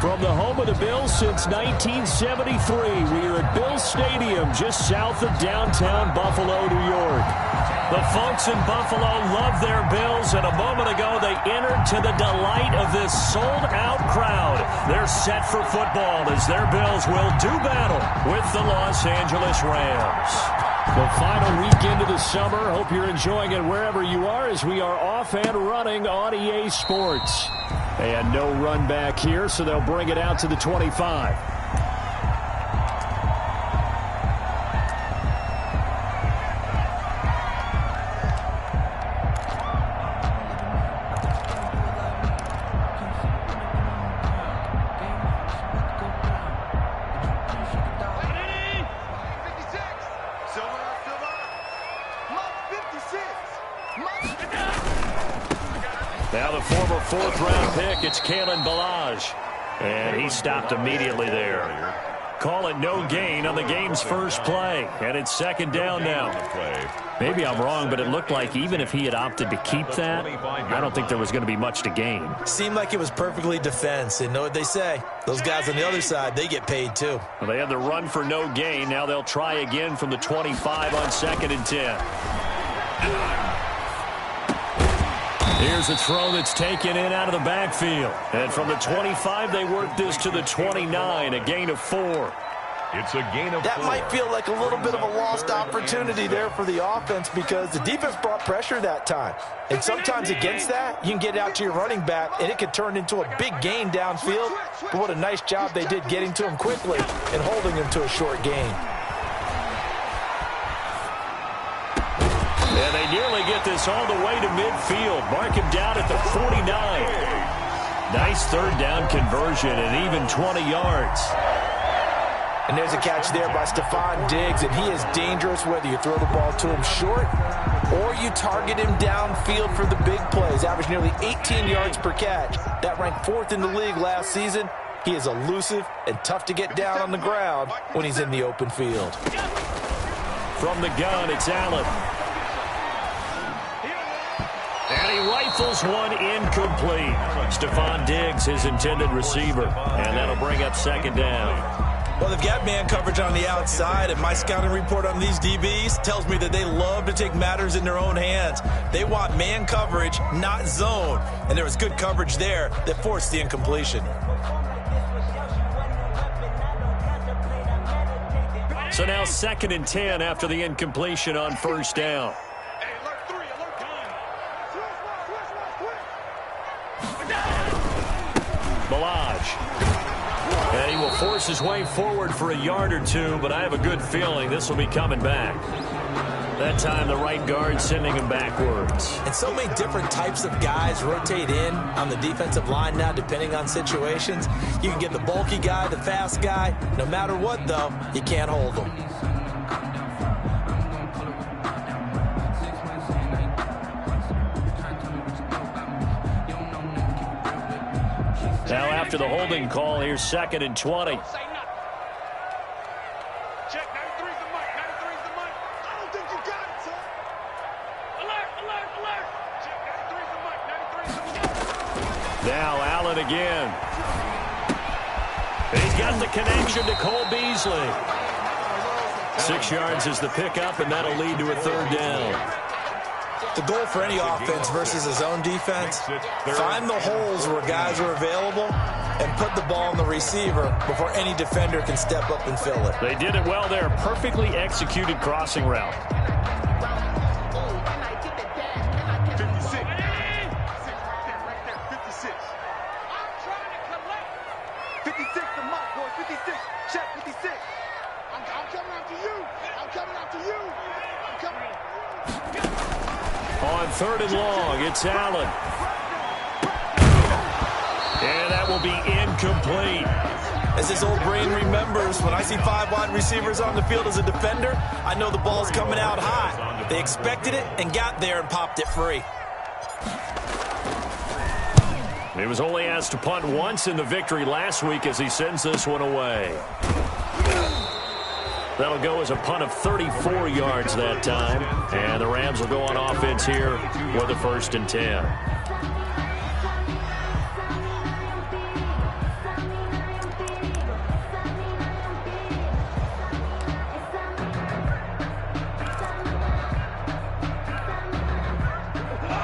From the home of the Bills since 1973, we are at Bills Stadium just south of downtown Buffalo, New York. The folks in Buffalo love their Bills, and a moment ago they entered to the delight of this sold-out crowd. They're set for football as their Bills will do battle with the Los Angeles Rams. The final weekend of the summer. Hope you're enjoying it wherever you are as we are off and running on EA Sports. And no run back here, so they'll bring it out to the 25. Now the former fourth-round pick, it's Kalen Ballage. And he stopped immediately there. Call it no gain on the game's first play. And it's second down now. Maybe I'm wrong, but it looked like even if he had opted to keep that, I don't think there was going to be much to gain. Seemed like it was perfectly defense. And know what they say? Those guys on the other side, they get paid too. Well, they had the run for no gain. Now they'll try again from the 25 on 2nd and 10. Here's a throw that's taken in out of the backfield. And from the 25, they work this to the 29, a gain of 4. It's a gain of 4. That might feel like a little bit of a lost opportunity there for the offense because the defense brought pressure that time. And sometimes against that, you can get out to your running back, and it could turn into a big gain downfield. But what a nice job they did getting to him quickly and holding him to a short gain. And they nearly get this all the way to midfield. Mark him down at the 49. Nice third down conversion and even 20 yards. And there's a catch there by Stephon Diggs, and he is dangerous whether you throw the ball to him short or you target him downfield for the big plays. Averaged nearly 18 yards per catch. That ranked 4th in the league last season. He is elusive and tough to get down on the ground when he's in the open field. From the gun, it's Allen. And he rifles one incomplete. Stephon Diggs, his intended receiver. And that'll bring up second down. Well, they've got man coverage on the outside, and my scouting report on these DBs tells me that they love to take matters in their own hands. They want man coverage, not zone. And there was good coverage there that forced the incompletion. So now 2nd and 10 after the incompletion on first down. Ballage. And he will force his way forward for a yard or two, but I have a good feeling this will be coming back. That time the right guard sending him backwards. And so many different types of guys rotate in on the defensive line now depending on situations. You can get the bulky guy, the fast guy. No matter what, though, you can't hold them. Now after the holding call, here's 2nd and 20. Check, 93's the mic, 93's the mic. I don't think you got it, son. Alert, alert, alert. Check, 93's the mic, 93's the mic. Now Allen again. And he's got the connection to Cole Beasley. 6 yards is the pickup, and that'll lead to a third down. The goal for any offense versus a zone defense, find the holes where guys are available and put the ball on the receiver before any defender can step up and fill it. They did it well there. Perfectly executed crossing route. 56. 56. I'm trying to collect. 56 the mic, boy. 56. Check, 56. I'm coming after you. I'm coming after you. I'm coming. On 3rd and long, it's Allen. And that will be incomplete. As his old brain remembers, when I see 5 wide receivers on the field as a defender, I know the ball's coming out high. They expected it and got there and popped it free. He was only asked to punt once in the victory last week as he sends this one away. That'll go as a punt of 34 yards that time. And the Rams will go on offense here with a 1st and 10.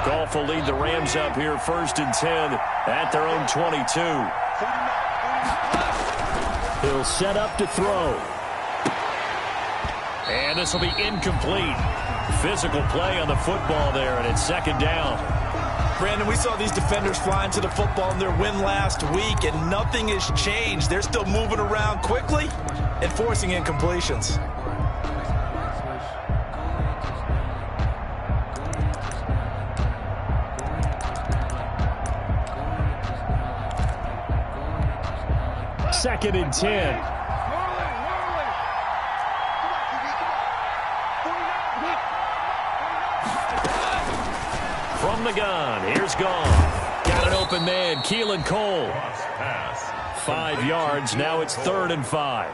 Goff will lead the Rams up here 1st and 10 at their own 22. He'll set up to throw. And this will be incomplete. Physical play on the football there, and it's 2nd down. Brandon, we saw these defenders flying to the football in their win last week, and nothing has changed. They're still moving around quickly and forcing incompletions. Second and 10. From the gun, here's Goff. Got an open man, Keelan Cole. 5 yards, now it's 3rd and 5.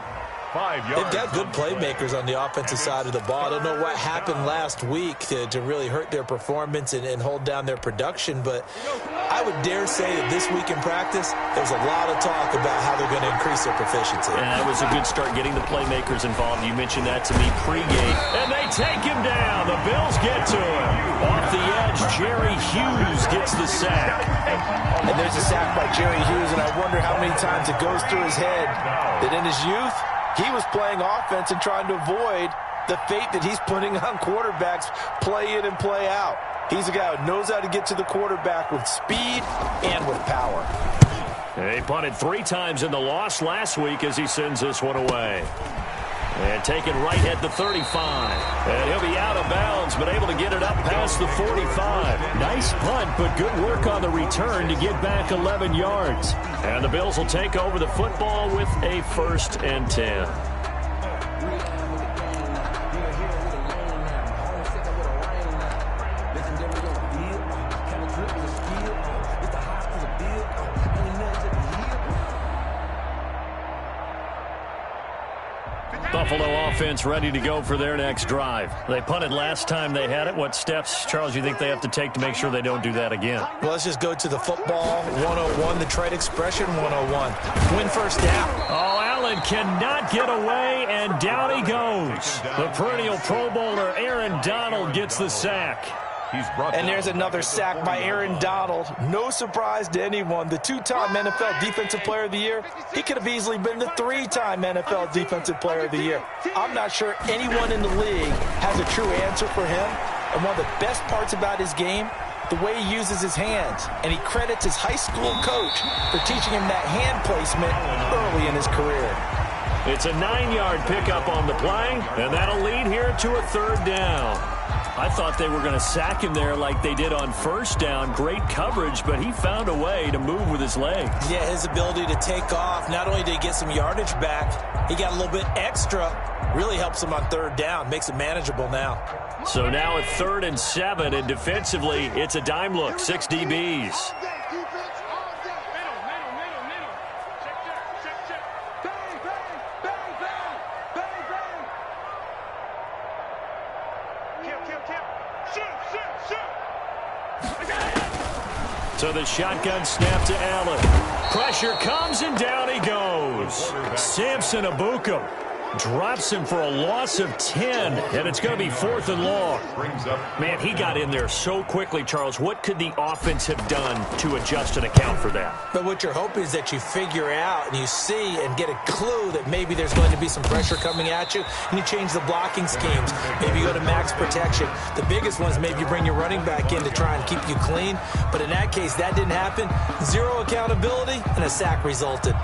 They've got good playmakers on the offensive side of the ball. I don't know what happened last week to really hurt their performance and hold down their production, but I would dare say that this week in practice, there's a lot of talk about how they're going to increase their proficiency. And that was a good start getting the playmakers involved. You mentioned that to me pregame. And they take him down. The Bills get to him. Off the edge, Jerry Hughes gets the sack. And there's a sack by Jerry Hughes, and I wonder how many times it goes through his head that in his youth, he was playing offense and trying to avoid the fate that he's putting on quarterbacks play in and play out. He's a guy who knows how to get to the quarterback with speed and with power. He punted 3 times in the loss last week as he sends this one away. And taken right at the 35. And he'll be out of bounds, but able to get it up past the 45. Nice punt, but good work on the return to get back 11 yards. And the Bills will take over the football with a 1st and 10. Buffalo offense ready to go for their next drive. They punted last time they had it. What steps, Charles, you think they have to take to make sure they don't do that again? Well, let's just go to the football 101, the trade expression 101. Win first down. Oh, Allen cannot get away, and down he goes. The perennial Pro Bowler Aaron Donald gets the sack. And there's another sack by Aaron Donald. No surprise to anyone. The 2-time NFL Defensive Player of the Year. He could have easily been the 3-time NFL Defensive Player of the Year. I'm not sure anyone in the league has a true answer for him. And one of the best parts about his game, the way he uses his hands. And he credits his high school coach for teaching him that hand placement early in his career. It's a 9-yard pickup on the play, and that'll lead here to a 3rd down. I thought they were going to sack him there like they did on 1st down. Great coverage, but he found a way to move with his legs. Yeah, his ability to take off. Not only did he get some yardage back, he got a little bit extra. Really helps him on 3rd down. Makes it manageable now. So now at 3rd and 7, and defensively, it's a dime look. 6 DBs. So the shotgun snap to Allen. Pressure comes, and down he goes. Samson Abukum drops him for a loss of 10, and it's going to be 4th and long. Man, he got in there so quickly, Charles. What could the offense have done to adjust and account for that? But what you're hoping is that you figure out and you see and get a clue that maybe there's going to be some pressure coming at you, and you change the blocking schemes. Maybe you go to max protection. The biggest one is maybe you bring your running back in to try and keep you clean. But in that case, that didn't happen. 0 accountability, and a sack resulted.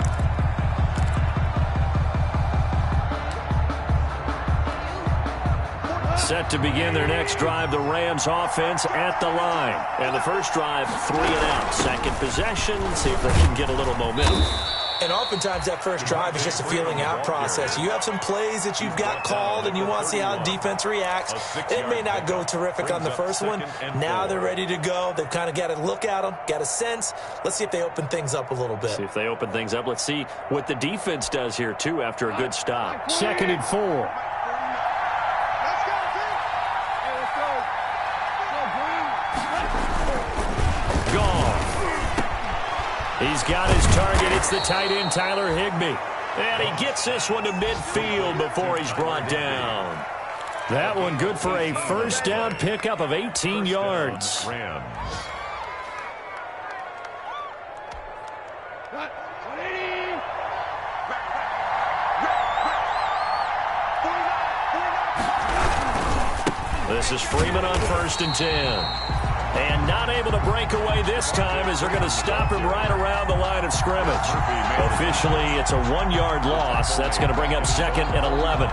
Set to begin their next drive, the Rams offense at the line. And the first drive, 3 and out. Second possession, see if they can get a little momentum. And oftentimes that first drive is just a feeling out process. You have some plays that you've got called and you want to see how defense reacts. It may not go terrific on the first one. Now they're ready to go. They've kind of got to look at them, got a sense. Let's see if they open things up a little bit. See if they open things up. Let's see what the defense does here, too, after a good stop. 2nd and 4. He's got his target. It's the tight end, Tyler Higbee. And he gets this one to midfield before he's brought down. That one good for a first down pickup of 18 yards. This is Freeman on 1st and 10. And not able to break away this time as they're going to stop him right around the line of scrimmage. Officially, it's a 1-yard loss. That's going to bring up 2nd and 11.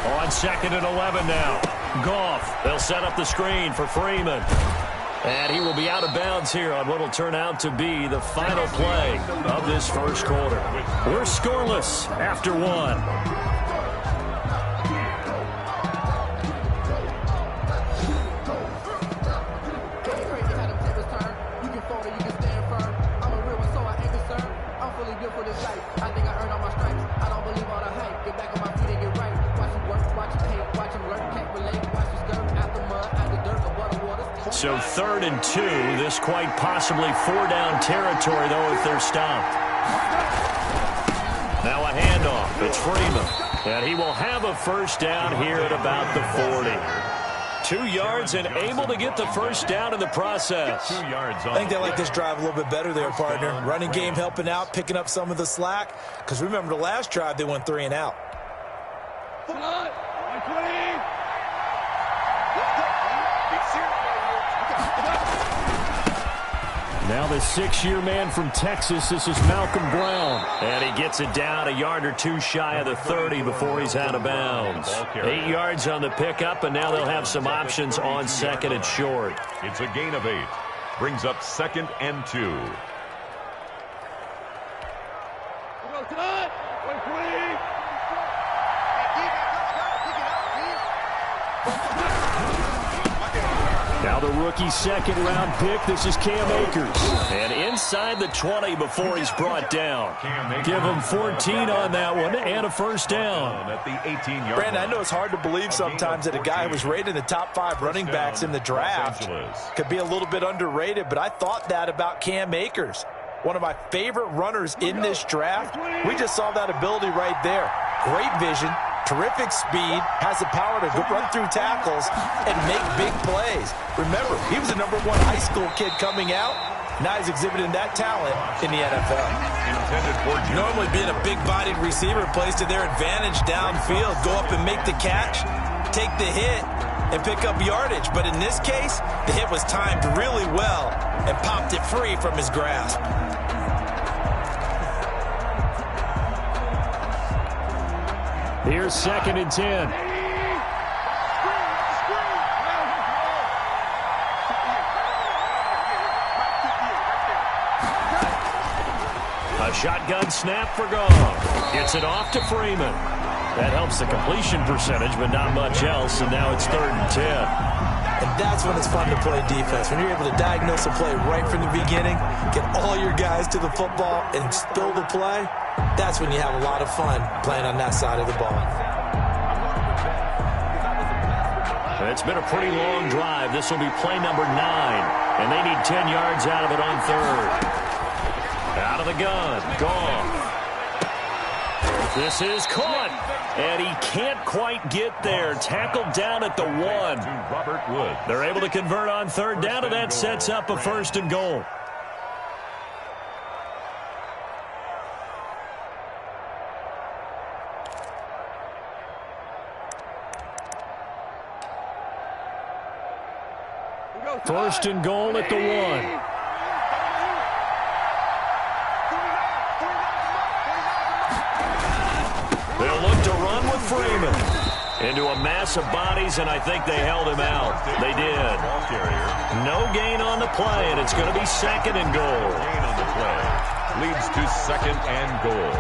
On 2nd and 11 now. Goff, they'll set up the screen for Freeman. And he will be out of bounds here on what will turn out to be the final play of this first quarter. We're scoreless after one. So 3rd and 2, this quite possibly 4-down territory, though, if they're stopped. Now a handoff. It's Freeman. And he will have a first down here at about the 40. 2 yards and able to get the first down in the process. 2 yards. I think they like this drive a little bit better there, partner. Running game helping out, picking up some of the slack. Because remember the last drive, they went 3 and out. Now the 6-year man from Texas, this is Malcolm Brown. And he gets it down a yard or two shy of the 30 before he's out of bounds. 8 yards on the pickup, and now they'll have some options on 2nd and short. It's a gain of 8. Brings up 2nd and 2. Now the rookie 2nd-round pick. This is Cam Akers. And inside the 20 before he's brought down. Give him 14 on that one and a first down. At the 18-yard Brandon, I know it's hard to believe sometimes that a guy who was rated in the top 5 running backs in the draft could be a little bit underrated, but I thought that about Cam Akers. One of my favorite runners in this draft. We just saw that ability right there. Great vision, terrific speed, has the power to run through tackles and make big plays. Remember, he was a #1 high school kid coming out. Now he's exhibiting that talent in the NFL. Normally being a big-bodied receiver plays to their advantage downfield. Go up and make the catch, take the hit, and pick up yardage. But in this case, the hit was timed really well and popped it free from his grasp. Here's 2nd and 10. A shotgun snap for Goff. Gets it off to Freeman. That helps the completion percentage, but not much else, and now it's 3rd and 10. And that's when it's fun to play defense. When you're able to diagnose a play right from the beginning, get all your guys to the football, and spill the play, that's when you have a lot of fun playing on that side of the ball. It's been a pretty long drive. This will be play number 9, and they need 10 yards out of it on 3rd. Out of the gun, Goff. This is caught, and he can't quite get there. Tackled down at the 1. Robert Woods. They're able to convert on 3rd down, and that sets up a 1st and goal. First and goal at the 1. They'll look to run with Freeman into a mass of bodies, and I think they held him out. They did. No gain on the play, and it's going to be 2nd and goal. Gain on the play leads to 2nd and goal.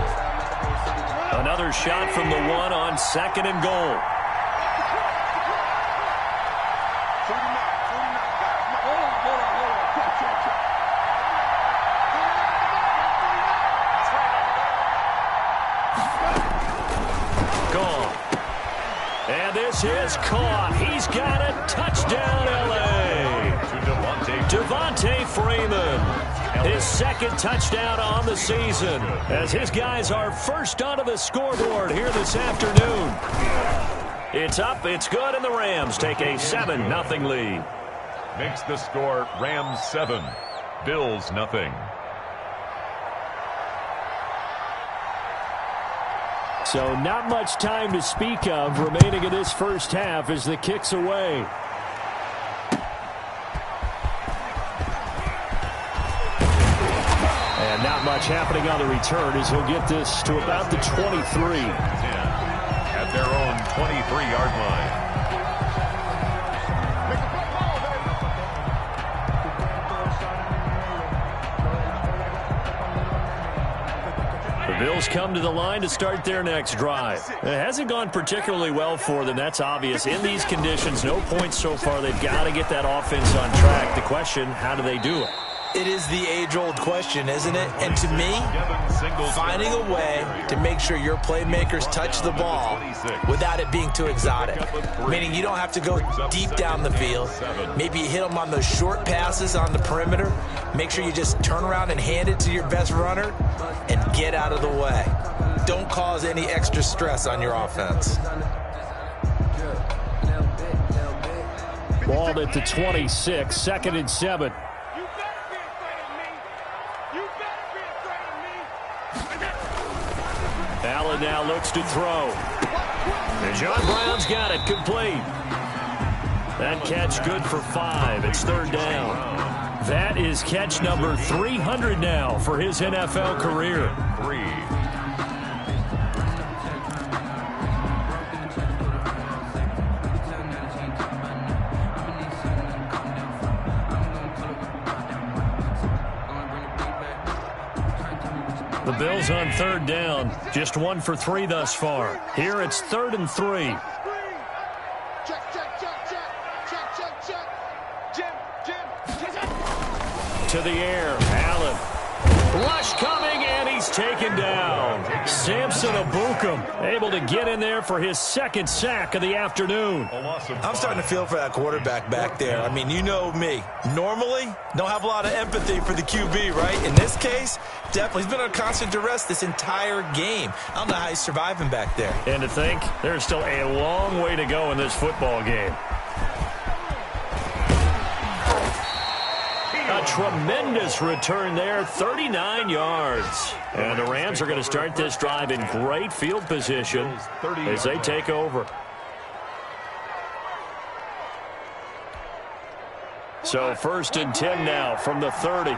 Another shot from the 1 on 2nd and goal. This is caught. He's got it. Touchdown, L.A. Devontae Freeman. His second touchdown on the season as his guys are first onto the scoreboard here this afternoon. It's up, it's good, and the Rams take a 7-0 lead. Makes the score Rams 7, Bills 0. So not much time to speak of remaining in this first half as the kick's away. And not much happening on the return as he'll get this to about the 23. At their own 23-yard line. The Bills come to the line to start their next drive. It hasn't gone particularly well for them, that's obvious. In these conditions, no points so far. They've got to get that offense on track. The question, how do they do it? It is the age-old question, isn't it? And to me, finding a way to make sure your playmakers touch the ball without it being too exotic. Meaning you don't have to go deep down the field. Maybe you hit them on those short passes on the perimeter. Make sure you just turn around and hand it to your best runner and get out of the way. Don't cause any extra stress on your offense. Ball at the 26, 2nd and 7. Allen now looks to throw. And John Brown's got it complete. That catch good for 5. It's 3rd down. That is catch number 300 now for his NFL career. 3. The Bills on 3rd down, just 1 for 3 thus far. Here it's 3rd and 3. To the air, Allen. Rush coming, and he's taken down. Samson Abukum able to get in there for his 2nd sack of the afternoon. I'm starting to feel for that quarterback back there. I mean, you know me. Normally, don't have a lot of empathy for the QB, right? In this case, definitely. He's been on constant duress this entire game. I don't know how he's surviving back there. And to think, there's still a long way to go in this football game. A tremendous return there, 39 yards. And the Rams are going to start this drive in great field position as they take over. So 1st and 10 now from the 30. A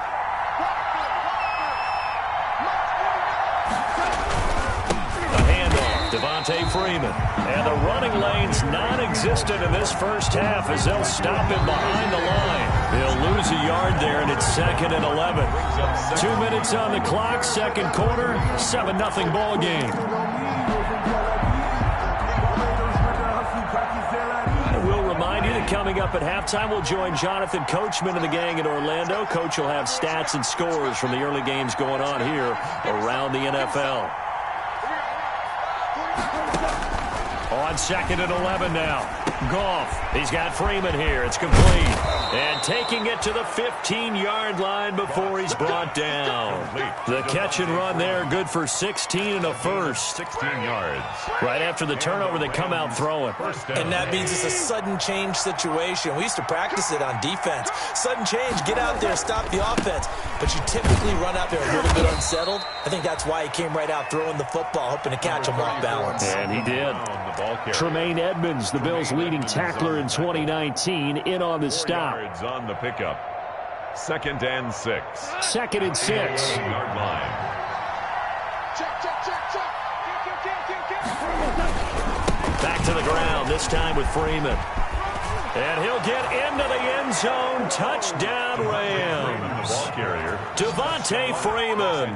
handoff, Devontae Freeman. And the running lane's non-existent in this first half as they'll stop him behind the line. He'll lose a yard there, and it's 2nd and 11. 2 minutes on the clock, 2nd quarter, 7-0 ball game. I will remind you that coming up at halftime, we'll join Jonathan Coachman and the gang in Orlando. Coach will have stats and scores from the early games going on here around the NFL. On 2nd and 11 now. Goff. He's got Freeman here. It's complete. And taking it to the 15-yard line before he's brought down. The catch and run there, good for 16 and a first. 16 yards. Right after the turnover, they come out throwing. And that means it's a sudden change situation. We used to practice it on defense. Sudden change, get out there, stop the offense. But you typically run out there a little bit unsettled. I think that's why he came right out throwing the football, hoping to catch him off balance. And he did. Tremaine Edmonds, the Bills' leading tackler in 2019, in on the stop. On the pickup. 2nd and 6. 2nd and 6. Yard line. Back to the ground, this time with Freeman. And he'll get into the end zone. Touchdown, Rams. Ball carrier. Devontae Freeman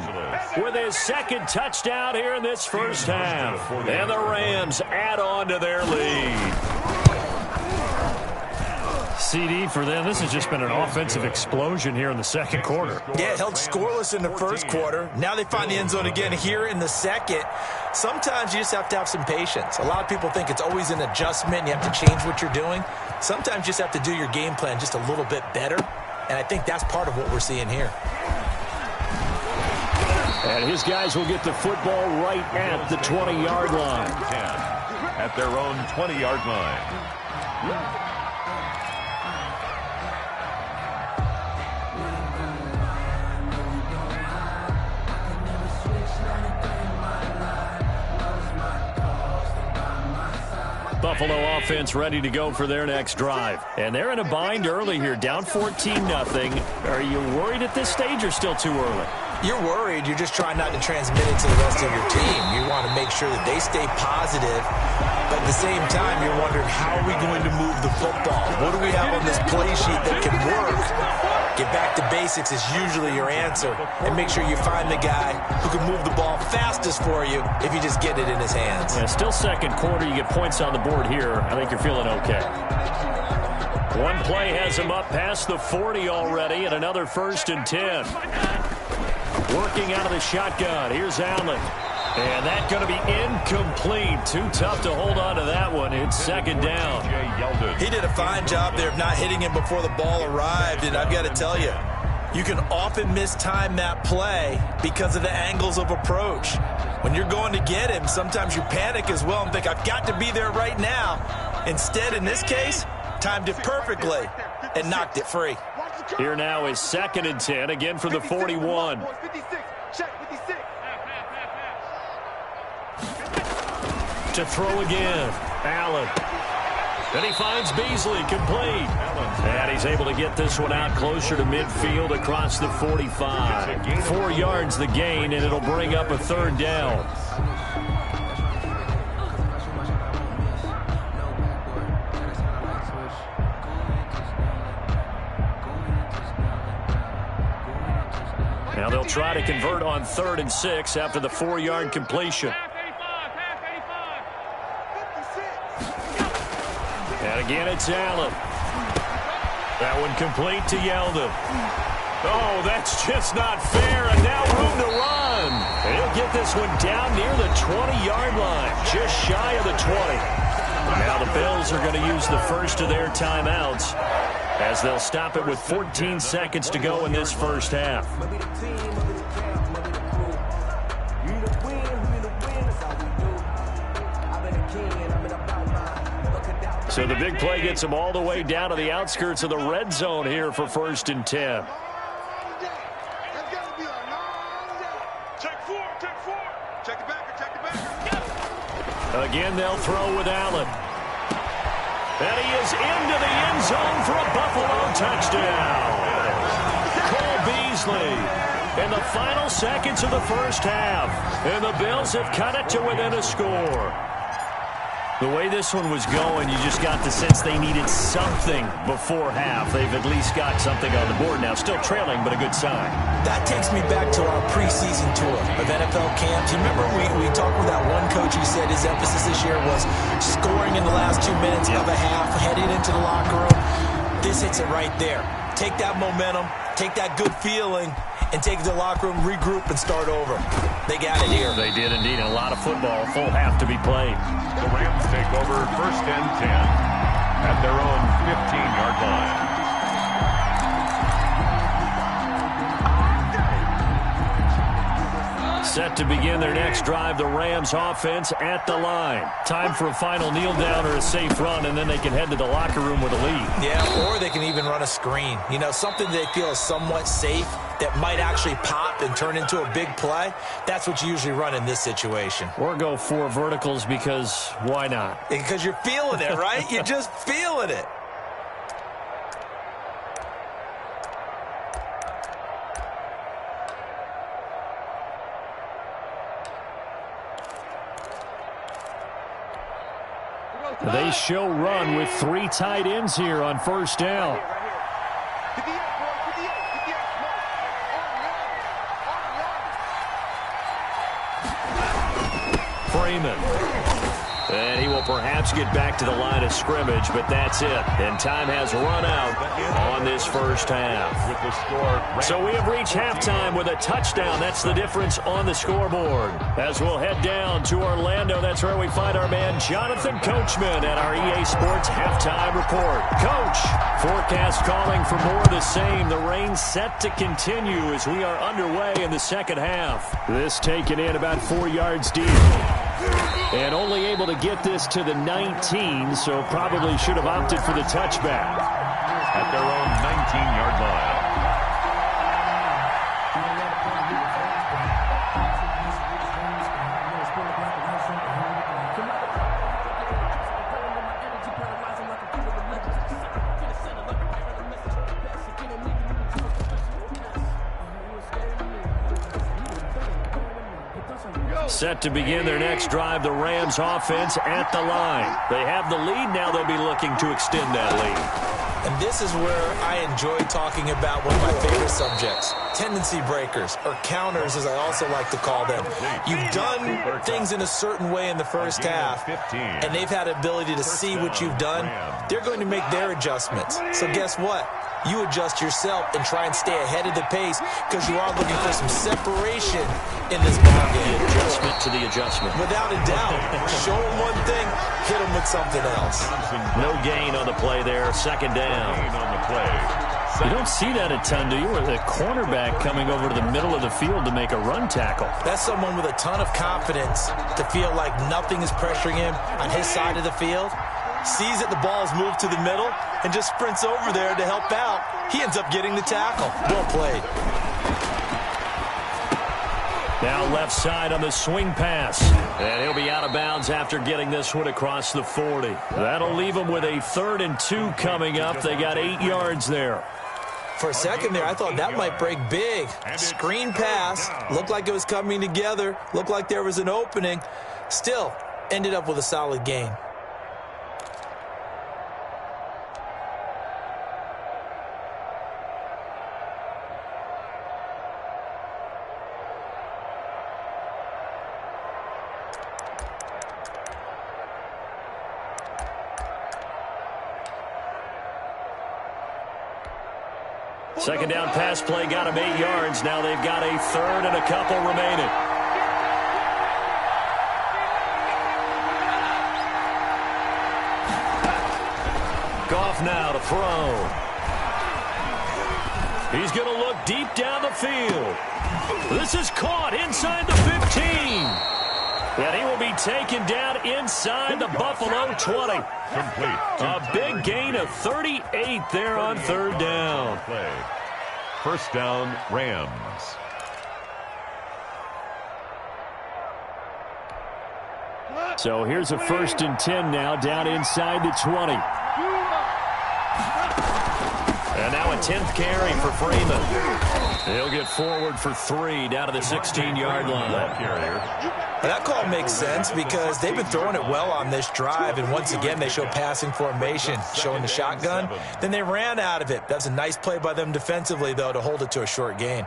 with his 2nd touchdown here in this first half. And the Rams add on to their lead. CD for them. This has just been an offensive explosion here in the 2nd quarter. Yeah, held scoreless in the 1st quarter. Now they find the end zone again here in the 2nd. Sometimes you just have to have some patience. A lot of people think it's always an adjustment. You have to change what you're doing. Sometimes you just have to do your game plan just a little bit better. And I think that's part of what we're seeing here. And his guys will get the football right at the 20-yard line. 10 at their own 20-yard line. Buffalo offense ready to go for their next drive. And they're in a bind early here, down 14-0. Are you worried at this stage or still too early? You're worried. You're just trying not to transmit it to the rest of your team. You want to make sure that they stay positive. But at the same time, you're wondering, how are we going to move the football? What do we have on this play sheet that can work? Get back to basics is usually your answer. And make sure you find the guy who can move the ball fastest for you if you just get it in his hands. Yeah, still second quarter. You get points on the board here. I think you're feeling okay. One play has him up past the 40 already, and another 1st and 10. Working out of the shotgun. Here's Allen. And that's going to be incomplete. Too tough to hold on to that one. It's 2nd down. He did a fine job there of not hitting him before the ball arrived. And I've got to tell you, you can often mistime that play because of the angles of approach. When you're going to get him, sometimes you panic as well and think, I've got to be there right now. Instead, in this case, timed it perfectly and knocked it free. Here now is 2nd and 10, again for the 41. To throw again, Allen. Then he finds Beasley, complete. And he's able to get this one out closer to midfield across the 45. 4 yards the gain, and it'll bring up a 3rd down. Now they'll try to convert on 3rd and 6 after the 4-yard completion. And again, it's Allen. That one complete to Yeldon. Oh, that's just not fair, and now room to run. And he'll get this one down near the 20-yard line, just shy of the 20. Now the Bills are going to use the first of their timeouts as they'll stop it with 14 seconds to go in this first half. So the big play gets them all the way down to the outskirts of the red zone here for 1st and 10. Again, they'll throw with Allen. And he is into the end zone for a Buffalo touchdown. Cole Beasley in the final seconds of the first half. And the Bills have cut it to within a score. The way this one was going, you just got the sense they needed something before half. They've at least got something on the board now. Still trailing, but a good sign. That takes me back to our preseason tour of NFL camps. You remember we talked with that one coach who said his emphasis this year was scoring in the last 2 minutes of a half, heading into the locker room. This hits it right there. Take that momentum, take that good feeling, and take it to the locker room, regroup, and start over. They got it here. They did indeed. A lot of football, full half to be played. The Rams take over 1st and 10 at their own 15-yard line. Set to begin their next drive, the Rams offense at the line. Time for a final kneel down or a safe run, and then they can head to the locker room with a lead. Yeah, or they can even run a screen. You know, something they feel is somewhat safe that might actually pop and turn into a big play. That's what you usually run in this situation. Or go 4 verticals because why not? Because you're feeling it, right? You're just feeling it. They show run with 3 tight ends here on 1st down. Freeman. And he will perhaps get back to the line of scrimmage, but that's it. And time has run out on this first half. So we have reached halftime with a touchdown. That's the difference on the scoreboard. As we'll head down to Orlando, that's where we find our man Jonathan Coachman at our EA Sports Halftime Report. Coach, forecast calling for more of the same. The rain set to continue as we are underway in the second half. This taken in about 4 yards deep. And only able to get this to the 19, so probably should have opted for the touchback. At their own 19-yard line. Set to begin their next drive, the Rams offense at the line. They have the lead. Now they'll be looking to extend that lead. And this is where I enjoy talking about one of my favorite subjects, tendency breakers, or counters as I also like to call them. You've done things in a certain way in the first half, and they've had the ability to see what you've done. They're going to make their adjustments. So guess what? You adjust yourself and try and stay ahead of the pace because you are looking for some separation in this ballgame. The adjustment to the adjustment. Without a doubt. Show them one thing, hit them with something else. No gain on the play there. Second down. You don't see that a ton, do you? With a cornerback coming over to the middle of the field to make a run tackle. That's someone with a ton of confidence to feel like nothing is pressuring him on his side of the field. Sees that the ball's moved to the middle and just sprints over there to help out. He ends up getting the tackle. Well played. Now left side on the swing pass. And he'll be out of bounds after getting this one across the 40. That'll leave him with a 3rd and 2 coming up. They got 8 yards there. For a second there, I thought that might break big. Screen pass. Looked like it was coming together. Looked like there was an opening. Still, ended up with a solid gain. Second down pass play got him 8 yards. Now they've got a 3rd and a couple remaining. Goff now to throw. He's going to look deep down the field. This is caught inside the 15. And he will be taken down inside the Buffalo 20. A big gain of 38 there on 3rd down. First down, Rams. So here's a 1st and 10 now down inside the 20. And now a 10th carry for Freeman. He'll get forward for 3 down to the 16-yard line. That call makes sense because they've been throwing it well on this drive, and once again they show passing formation, showing the shotgun. Then they ran out of it. That's a nice play by them defensively, though, to hold it to a short gain.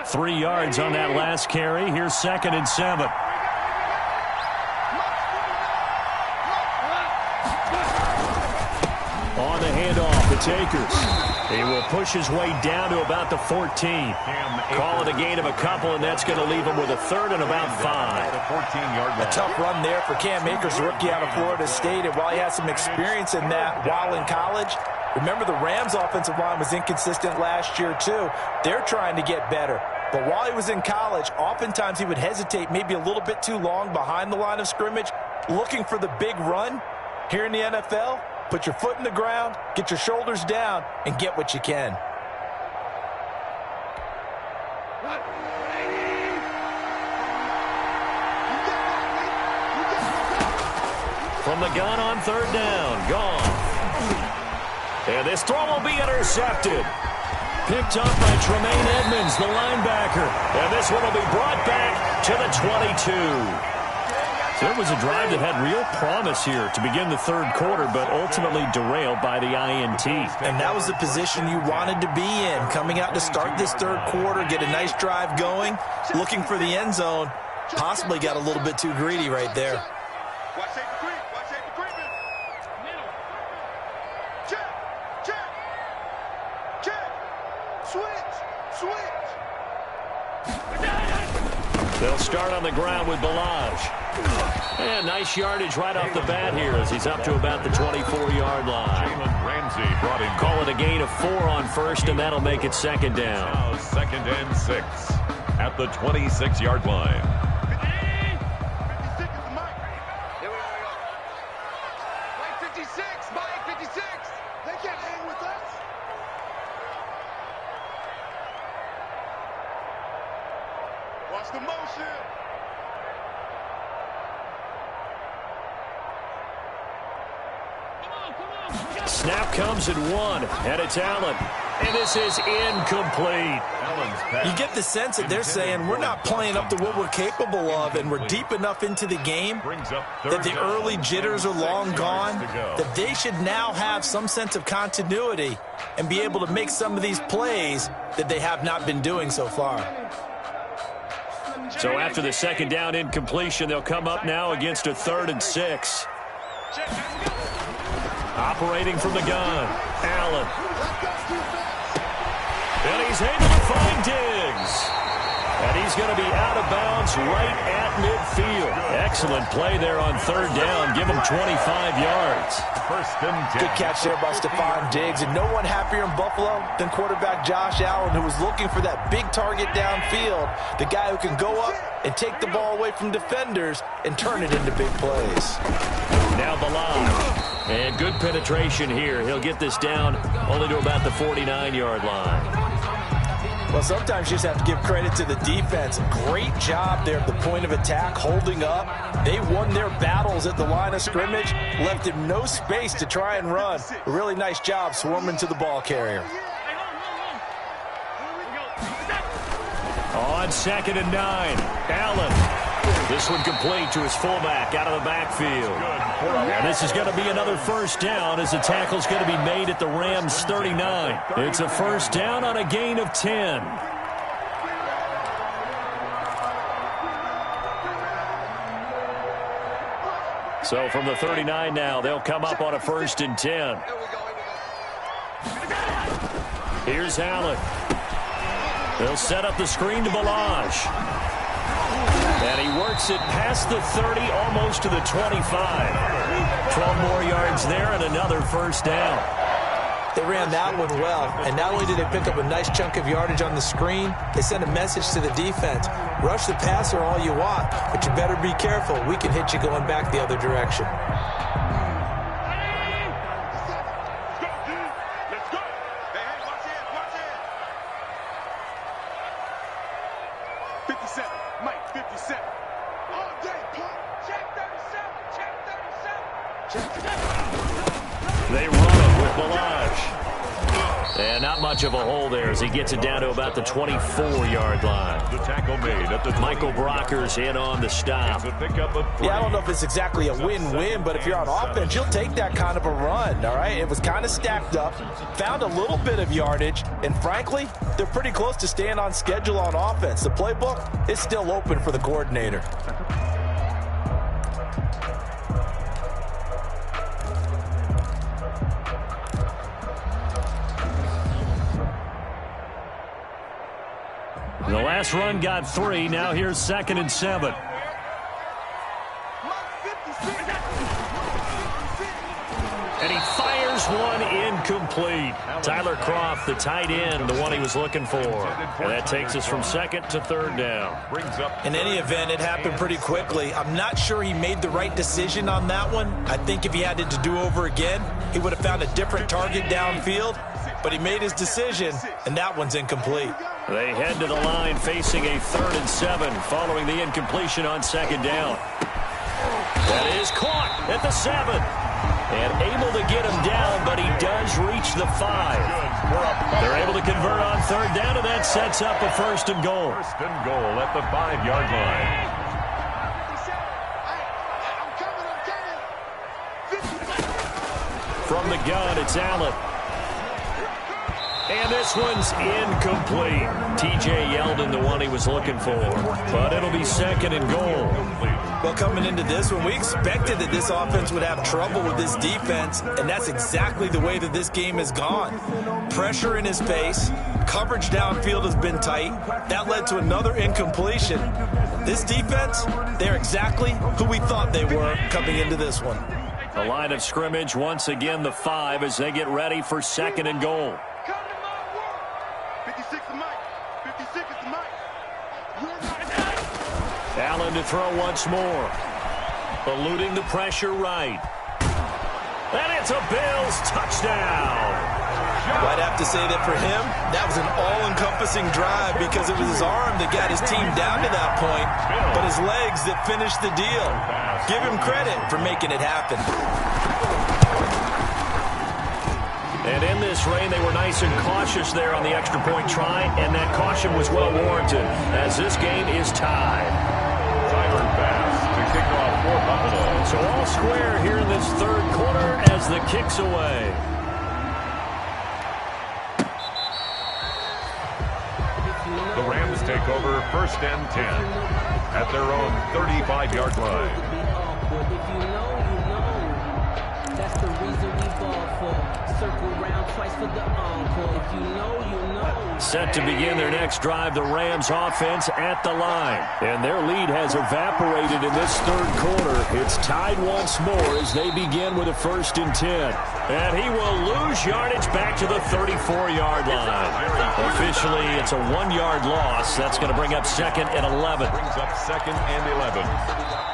Three yards on that last carry. Here's 2nd and 7. On the handoff, the takers. He will push his way down to about the 14. Call it a gain of a couple, and that's going to leave him with a 3rd and about 5. A tough run there for Cam Akers, a rookie out of Florida State. And while he has some experience in that while in college, remember the Rams' offensive line was inconsistent last year, too. They're trying to get better. But while he was in college, oftentimes he would hesitate maybe a little bit too long behind the line of scrimmage, looking for the big run. Here in the NFL, put your foot in the ground, get your shoulders down, and get what you can. From the gun on 3rd down, gone. And this throw will be intercepted. Picked up by Tremaine Edmonds, the linebacker. And this one will be brought back to the 22. There was a drive that had real promise here to begin the third quarter, but ultimately derailed by the INT. And that was the position you wanted to be in, coming out to start this third quarter, get a nice drive going, looking for the end zone. Possibly got a little bit too greedy right there. Watch shape the creep. Watch shape the creeping. Check. Check. Check. Switch. Switch. They'll start on the ground with Balaj. And nice yardage right off the bat here as he's up to about the 24-yard line. Jalen Ramsey brought him. Call it a gain of 4 on first, and that'll make it second down. Now 2nd and 6 at the 26-yard line. 56 is the mic. Here we go. Mike 56. Mike 56. They can't hang with us. Watch the motion. Snap comes at 1, and it's Allen. And this is incomplete. You get the sense that they're saying we're not playing up to what we're capable of, and we're deep enough into the game that the early jitters are long gone, that they should now have some sense of continuity and be able to make some of these plays that they have not been doing so far. So after the second down incompletion, they'll come up now against a 3rd and 6. Operating from the gun, Allen. And he's able to find Diggs. And he's going to be out of bounds right at midfield. Excellent play there on 3rd down. Give him 25 yards. 1st and 10. Good catch there by Stephon Diggs. And no one happier in Buffalo than quarterback Josh Allen, who was looking for that big target downfield. The guy who can go up and take the ball away from defenders and turn it into big plays. Now Balaj. And good penetration here. He'll get this down only to about the 49-yard line. Well, sometimes you just have to give credit to the defense. Great job there at the point of attack, holding up. They won their battles at the line of scrimmage, left him no space to try and run. A really nice job swarming to the ball carrier. On 2nd and 9, Allen. This one complete to his fullback out of the backfield. And this is going to be another 1st down as the tackle's going to be made at the Rams' 39. It's a 1st down on a gain of 10. So from the 39 now, they'll come up on a 1st and 10. Here's Allen. They'll set up the screen to Balaj. And he works it past the 30, almost to the 25. 12 more yards there and another 1st down. They ran that one well, and not only did they pick up a nice chunk of yardage on the screen, they sent a message to the defense. Rush the passer all you want, but you better be careful. We can hit you going back the other direction. They run it with Balaj. And not much of a hole there as he gets it down to about the 24-yard line. The tackle made at the Michael Brocker's in on the stop. Yeah, I don't know if it's exactly a win-win, but if you're on offense, you'll take that kind of a run, all right? It was kind of stacked up, found a little bit of yardage, and frankly, they're pretty close to staying on schedule on offense. The playbook is still open for the coordinator. The last run got 3. Now here's 2nd and 7. And he fires one incomplete. Tyler Kroft, the tight end, the one he was looking for. And that takes us from 2nd to 3rd down. In any event, it happened pretty quickly. I'm not sure he made the right decision on that one. I think if he had it to do over again, he would have found a different target downfield. But he made his decision, and that one's incomplete. They head to the line facing a 3rd and 7 following the incompletion on 2nd down. That is caught at the 7. And able to get him down, but he does reach the 5. They're able to convert on 3rd down, and that sets up a 1st and goal. 1st and goal at the 5-yard line. From the gun, it's Allen. And this one's incomplete. T.J. Yeldon, the one he was looking for. But it'll be second and goal. Well, coming into this one, we expected that this offense would have trouble with this defense, and that's exactly the way that this game has gone. Pressure in his face, coverage downfield has been tight. That led to another incompletion. This defense, they're exactly who we thought they were coming into this one. The line of scrimmage, once again, the 5 as they get ready for second and goal. 56 is Mike. 56 is Mike. Allen to throw once more. Eluding the pressure right. And it's a Bills touchdown. I'd have to say that for him, that was an all-encompassing drive because it was his arm that got his team down to that point, but his legs that finished the deal. Give him credit for making it happen. And in this rain, they were nice and cautious there on the extra point try, and that caution was well warranted as this game is tied. Tyler Bass to kick off for Buffalo. So all square here in this third quarter as the kick's away. The Rams take over first and 10 at their own 35-yard line. If you know, you know. That's the reason we ball for. Circle round twice for the encore. If you know, you know. Set to begin their next drive, the Rams offense at the line. And their lead has evaporated in this third quarter. It's tied once more as they begin with a 1st and 10. And he will lose yardage back to the 34-yard line. Officially, it's a 1-yard loss. That's going to bring up 2nd and 11. Brings up 2nd and 11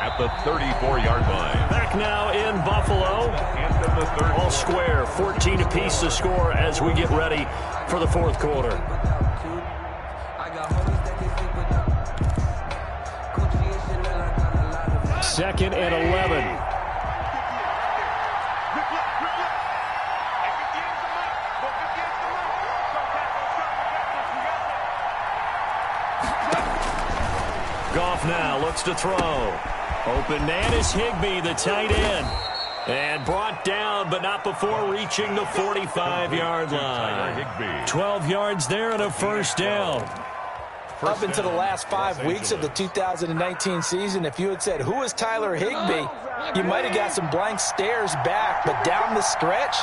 at the 34-yard line. Back now in Buffalo. And then the third. All square, 14 apiece to score as we get ready for the fourth quarter. 2nd and 11. Goff now looks to throw. Open man is Higbee, the tight end. And brought down, but not before reaching the 45-yard line. 12 yards there and a 1st down. Up into the last 5 weeks of the 2019 season, if you had said, who is Tyler Higbee, you might have got some blank stares back. But down the stretch,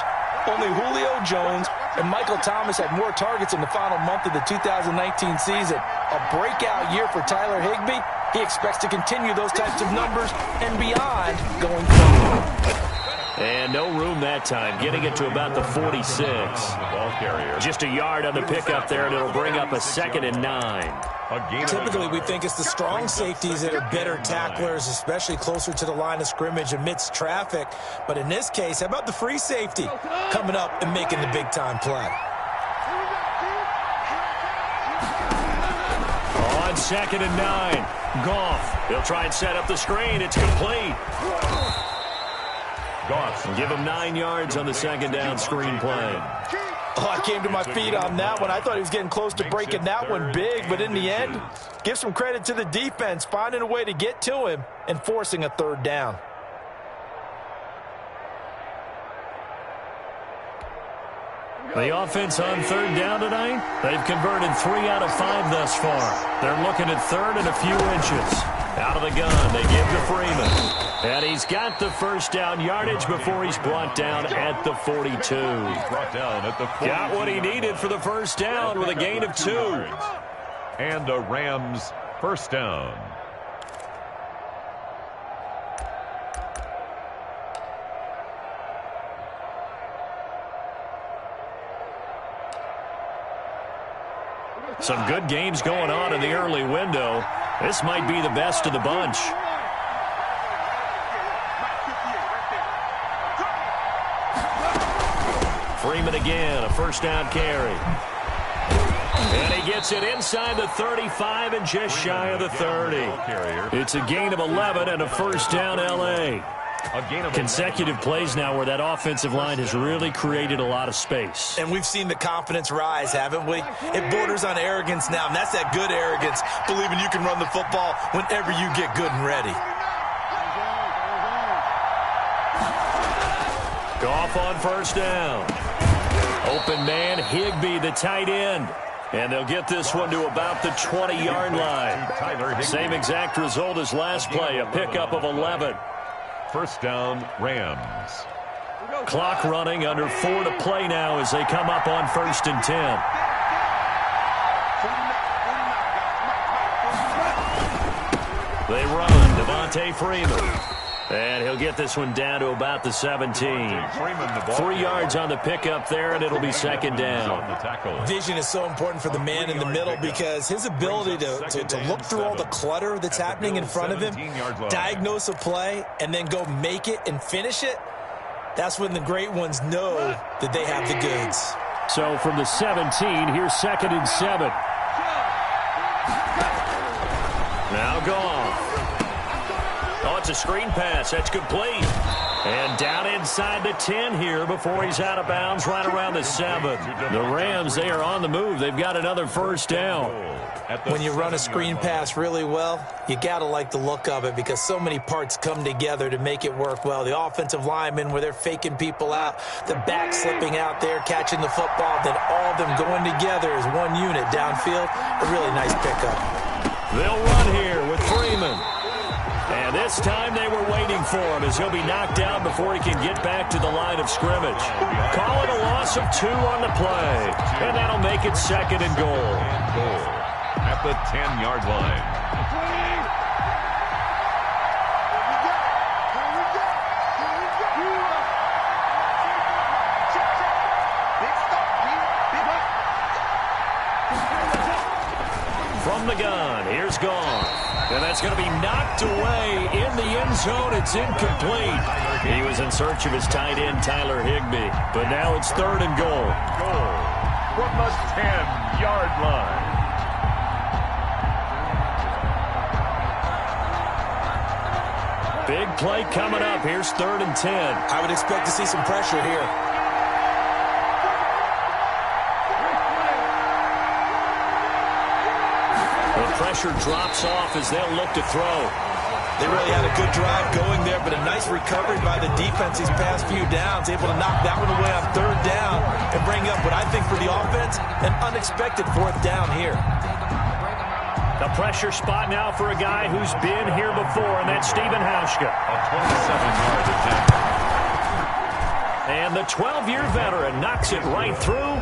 only Julio Jones and Michael Thomas had more targets in the final month of the 2019 season. A breakout year for Tyler Higbee. He expects to continue those types of numbers and beyond going forward. And no room that time, getting it to about the 46. Ball carrier. Just a yard on the pickup there, and it'll bring up a 2nd and 9. Typically, we think it's the strong safeties that are better tacklers, especially closer to the line of scrimmage amidst traffic. But in this case, how about the free safety coming up and making the big-time play? On 2nd and 9, Goff. He'll try and set up the screen. It's complete. Goff. Give him 9 yards on the 2nd down screen play. Oh, I came to my feet on that one. I thought he was getting close to breaking that one big, but in the end, give some credit to the defense, finding a way to get to him and forcing a 3rd down. The offense on 3rd down tonight, they've converted 3 out of 5 thus far. They're looking at 3rd and a few inches. Out of the gun, they give to Freeman. And he's got the 1st down yardage before he's brought down at the 42. Brought down at the 42. Got what he needed for the 1st down with a gain of 2. And a Rams 1st down. Some good games going on in the early window. This might be the best of the bunch. Freeman again, a 1st down carry. And he gets it inside the 35 and just shy of the 30. It's a gain of 11 and a 1st down L.A. Consecutive plays now where that offensive line has really created a lot of space. And we've seen the confidence rise, haven't we? It borders on arrogance now, and that's that good arrogance, believing you can run the football whenever you get good and ready. Goff on first down. Open man, Higbee, the tight end. And they'll get this one to about the 20-yard line. Same exact result as last play, a pickup of 11. First down, Rams. Clock running, under 4 to play now as they come up on 1st and 10. They run, Devontae Freeman. And he'll get this one down to about the 17. 3 yards on the pickup there, and it'll be second down. Vision is so important for the man in the middle because his ability to look through all the clutter that's happening in front of him, diagnose a play, and then go make it and finish it, that's when the great ones know that they have the goods. So from the 17, here's 2nd and 7. Now Goff. Oh, it's a screen pass. That's complete. And down inside the 10 here before he's out of bounds right around the 7. The Rams, they are on the move. They've got another first down. When you run a screen pass really well, you got to like the look of it because so many parts come together to make it work well. The offensive linemen where they're faking people out, the back slipping out there, catching the football, then all of them going together as one unit downfield. A really nice pickup. They'll run here with Freeman. And this time they were waiting for him as he'll be knocked out before he can get back to the line of scrimmage. Call it a loss of 2 on the play. And that'll make it 2nd and goal. At the 10-yard line. From the gun, here's Goff. And that's going to be knocked away in the end zone. It's incomplete. He was in search of his tight end, Tyler Higbee. But now it's 3rd and goal. From the 10-yard line. Big play coming up. Here's 3rd and 10. I would expect to see some pressure here. Pressure drops off as they'll look to throw. They really had a good drive going there, but a nice recovery by the defense these past few downs, able to knock that one away on 3rd down and bring up what I think for the offense, an unexpected 4th down here. The pressure spot now for a guy who's been here before, and that's Stephen Hauschka. A 27-yard attempt. And the 12-year veteran knocks it right through,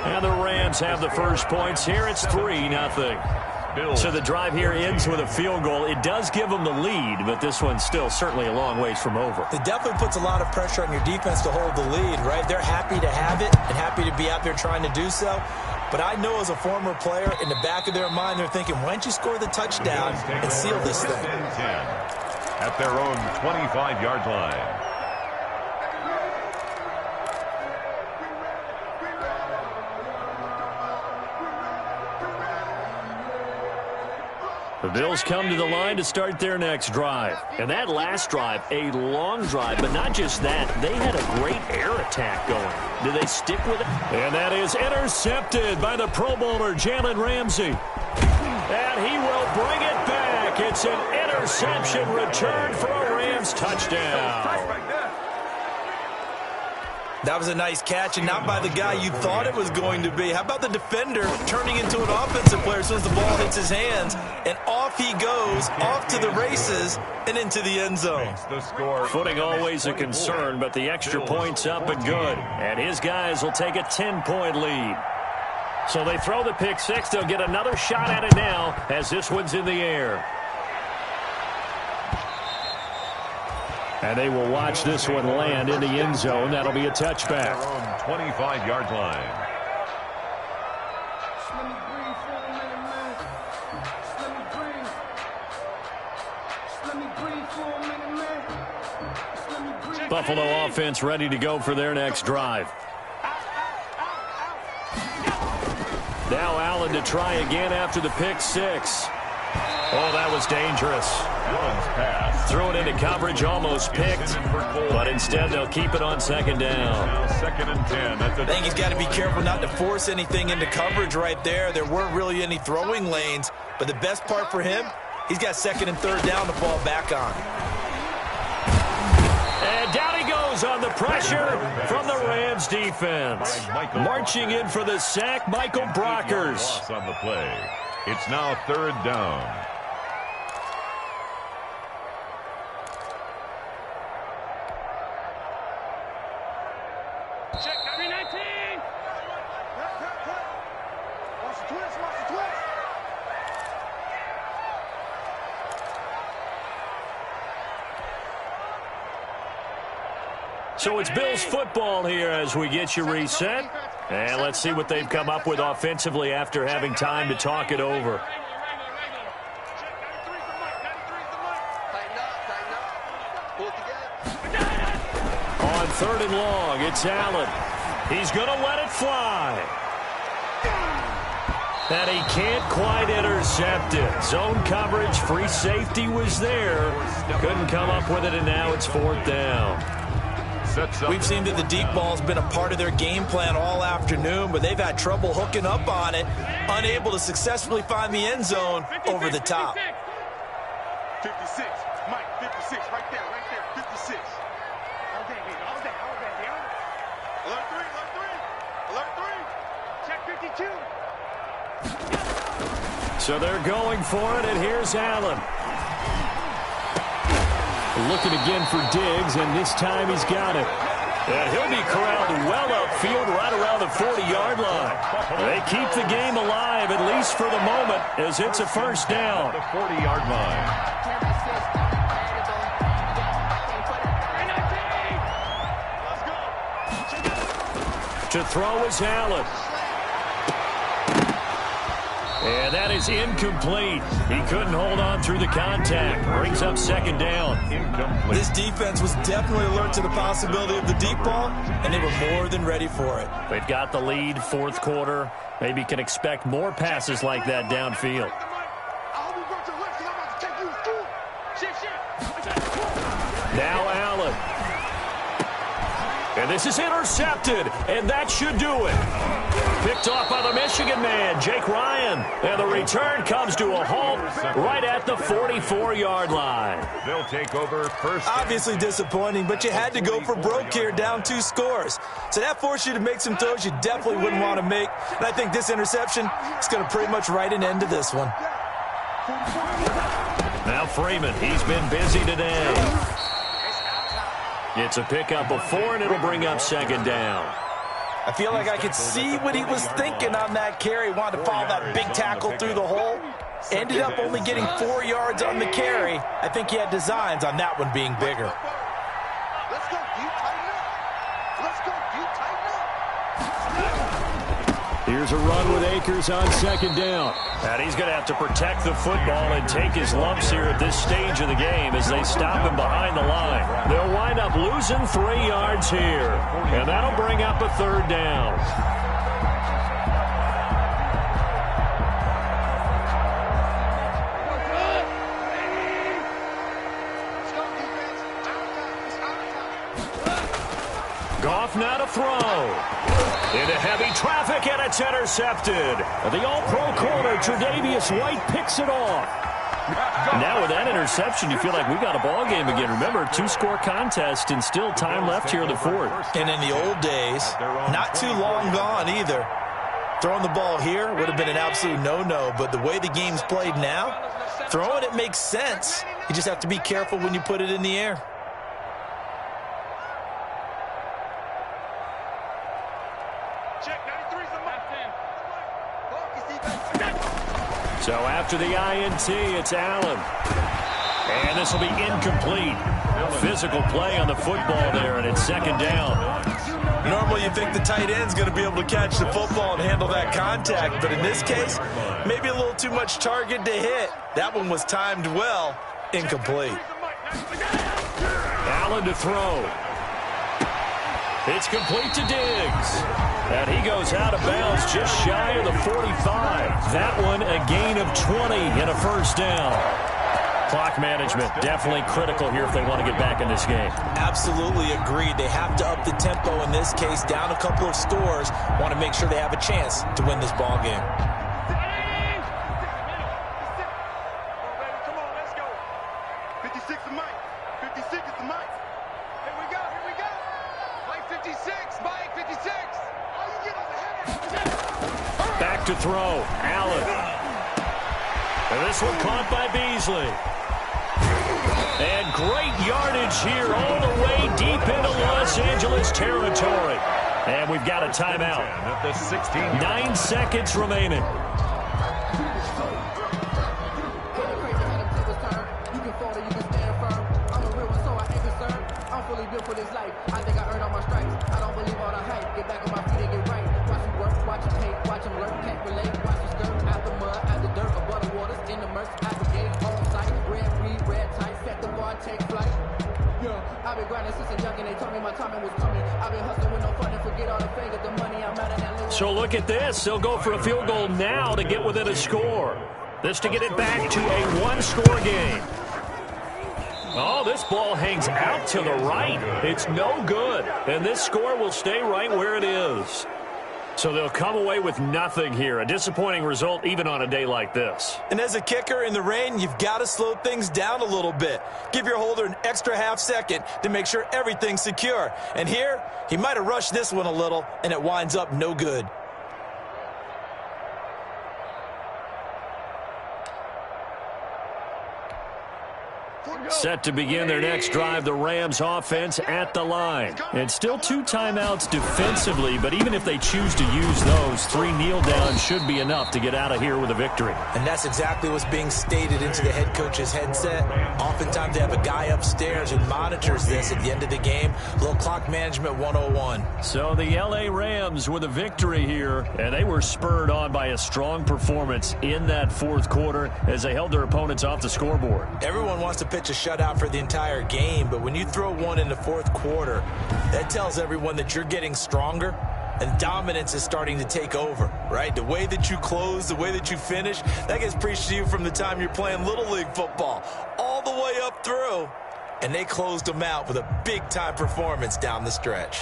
and the Rams have the first points here. It's 3-0. So the drive here ends with a field goal. It does give them the lead, but this one's still certainly a long ways from over. It definitely puts a lot of pressure on your defense to hold the lead, right? They're happy to have it and happy to be out there trying to do so. But I know as a former player, in the back of their mind, they're thinking, why don't you score the touchdown and seal this thing? At their own 25-yard line. The Bills come to the line to start their next drive. And that last drive, a long drive, but not just that. They had a great air attack going. Do they stick with it? And that is intercepted by the Pro Bowler, Jalen Ramsey. And he will bring it back. It's an interception return for a Rams touchdown. That was a nice catch, and not by the guy you thought it was going to be. How about the defender turning into an offensive player as soon as the ball hits his hands, and off he goes, off to the races, and into the end zone. Footing always a concern, but the extra point's up and good. And his guys will take a 10-point lead. So they throw the pick six. They'll get another shot at it now as this one's in the air. And they will watch this one land in the end zone. That'll be a touchback. 25-yard line. Buffalo offense ready to go for their next drive. Now Allen to try again after the pick six. Oh, that was dangerous. Allen's pass. Threw it into coverage, almost picked, but instead they'll keep it on second down. Now 2nd and 10. I think he's got to be careful not to force anything into coverage right there. There weren't really any throwing lanes, but the best part for him, he's got 2nd and 3rd down to fall back on. And down he goes throws on the pressure from the Rams defense. Marching in for the sack, Michael Brockers. Loss on the play. It's now 3rd down. Check, 319. Watch the twist, watch the twist. So it's Bills football here as we get you reset. And let's see what they've come up with offensively after having time to talk it over. On 3rd and long, it's Allen. He's going to let it fly. And he can't quite intercept it. Zone coverage, free safety was there. Couldn't come up with it, and now it's 4th down. We've seen that the deep ball's been a part of their game plan all afternoon, but they've had trouble hooking up on it, unable to successfully find the end zone over the top. 56, Mike, 56, right there, 56. All day, baby, all day. Alert 3, check 52. So they're going for it, and here's Allen. Looking again for Diggs, and this time he's got it. And he'll be corralled well upfield right around the 40-yard line. They keep the game alive, at least for the moment, as it's a 1st down. The 40-yard line. To throw is Allen. And that is incomplete. He couldn't hold on through the contact. Brings up 2nd down. Incomplete. This defense was definitely alert to the possibility of the deep ball, and they were more than ready for it. They've got the lead, 4th quarter. Maybe can expect more passes like that downfield. Now Allen. And this is intercepted, and that should do it. Picked off by the Michigan man, Jake Ryan. And the return comes to a halt right at the 44-yard line. They'll take over 1st. Obviously disappointing, but you had to go for broke here, down 2 scores. So that forced you to make some throws you definitely wouldn't want to make. And I think this interception is going to pretty much write an end to this one. Now Freeman, he's been busy today. It's a pickup of 4, and it'll bring up 2nd down. I feel like I could see what he was thinking on that carry. Wanted to follow that big tackle through the hole. Ended up only getting 4 yards on the carry. I think he had designs on that one being bigger. Let's go, you tighten up. Let's go, you tighten up. Here's a run with Akers on 2nd down. And he's going to have to protect the football and take his lumps here at this stage of the game as they stop him behind the line. They'll wind up losing 3 yards here. And that'll bring up a 3rd down. Goff now to throw. Into heavy traffic, and it's intercepted. The all-pro corner, Tre'Davious White, picks it off. Now with that interception, you feel like we got a ball game again. Remember, 2-score contest and still time left here in the 4th. And in the old days, not too long gone either. Throwing the ball here would have been an absolute no-no, but the way the game's played now, throwing it makes sense. You just have to be careful when you put it in the air. So after the INT, it's Allen. And this will be incomplete. Physical play on the football there, and it's 2nd down. Normally you think the tight end's going to be able to catch the football and handle that contact, but in this case, maybe a little too much target to hit. That one was timed well. Incomplete. Allen to throw. It's complete to Diggs. And he goes out of bounds just shy of the 45. That one a gain of 20 and a 1st down. Clock management definitely critical here if they want to get back in this game. Absolutely agreed. They have to up the tempo in this case, down a couple of scores. Want to make sure they have a chance to win this ball game. Come on, let's go. 56 is Mike. 56 is the Mike. Here we go, here we go. 56, Mike, 56. Oh, you get us ahead. Back to throw. Allen. And this one caught by Beasley. And great yardage here all the way deep into Los Angeles territory. And we've got a timeout. At the 16. 9 seconds remaining. For this life, I think I earned all my stripes. I don't believe all the hype. Get back on my feet and get right. Watch him work, watch him hate, watch him learn, can't relate. Watch him skirt out the mud, out the dirt, above the waters, in the murks, out the gate, on sight. Red read, red tight, set the bar, take flight. Yeah, I've been grinding since a youngin'. They told me my timing was coming. I've been hustling with no fun and forget all the fingers, the money I'm out of that little. So look at this. They'll go for a field goal now to get within a score. This to get it back to a one-score game. Oh, this ball hangs out to the right. It's no good. And this score will stay right where it is. So they'll come away with nothing here. A disappointing result even on a day like this. And as a kicker in the rain, you've got to slow things down a little bit. Give your holder an extra half second to make sure everything's secure. And here, he might have rushed this one a little, and it winds up no good. Set to begin their next drive, the Rams offense at the line. And still 2 timeouts defensively, but even if they choose to use those, 3 kneel downs should be enough to get out of here with a victory. And that's exactly what's being stated into the head coach's headset. Oftentimes they have a guy upstairs who monitors this at the end of the game. A little clock management 101. So the LA Rams with a victory here, and they were spurred on by a strong performance in that fourth quarter as they held their opponents off the scoreboard. Everyone wants to pitch a shutout for the entire game, but when you throw one in the fourth quarter, that tells everyone that you're getting stronger and dominance is starting to take over, right? The way that you close, the way that you finish, that gets preached to you from the time you're playing Little League football all the way up through, and they closed them out with a big-time performance down the stretch.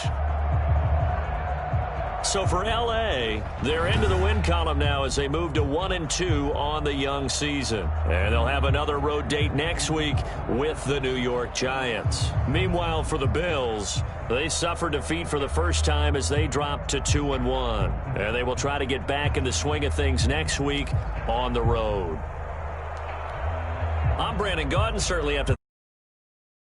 So for LA, they're into the win column now as they move to 1-2 on the young season. And they'll have another road date next week with the New York Giants. Meanwhile, for the Bills, they suffered defeat for the first time as they dropped to 2-1. And they will try to get back in the swing of things next week on the road. I'm Brandon Gaudin, certainly after